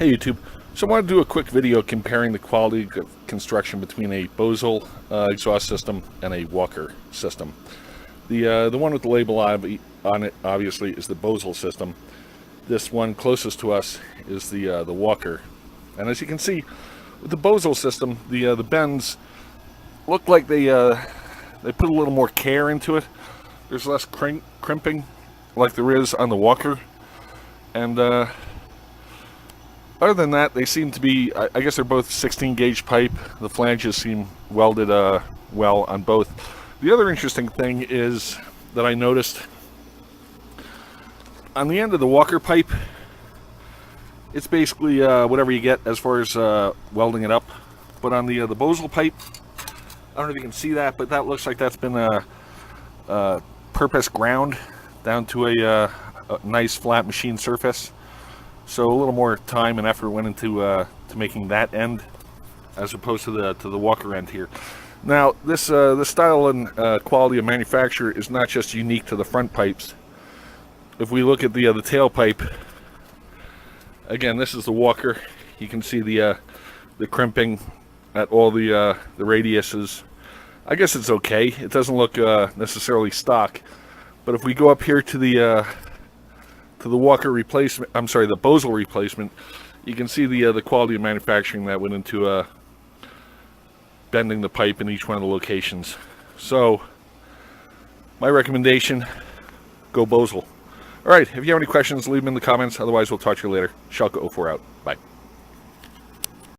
Hey YouTube, so I want to do a quick video comparing the quality of construction between a Bosal exhaust system and a Walker system. The one with the label on it obviously is the Bosal system. This one closest to us is the Walker. And as you can see, with the Bosal system, the bends look like they put a little more care into it. There's less crimping like there is on the Walker, and other than that, they seem to be, I guess they're both 16 gauge pipe. The flanges seem welded well on both. The other interesting thing is that I noticed on the end of the Walker pipe, it's basically whatever you get as far as welding it up. But on the Bosal pipe, I don't know if you can see that, but that looks like that's been purpose ground down to a nice flat machine surface. So a little more time and effort went into to making that end, as opposed to the Walker end here. Now, this style and quality of manufacture is not just unique to the front pipes. If we look at the tailpipe, again, this is the Walker. You can see the crimping at all the radiuses. I guess it's okay. It doesn't look necessarily stock, but if we go up here to the Walker replacement, I'm sorry, the Bosal replacement, you can see the quality of manufacturing that went into bending the pipe in each one of the locations. So my recommendation, go Bosal. All right, if you have any questions, leave them in the comments. Otherwise, we'll talk to you later. Schalke 04 out. Bye.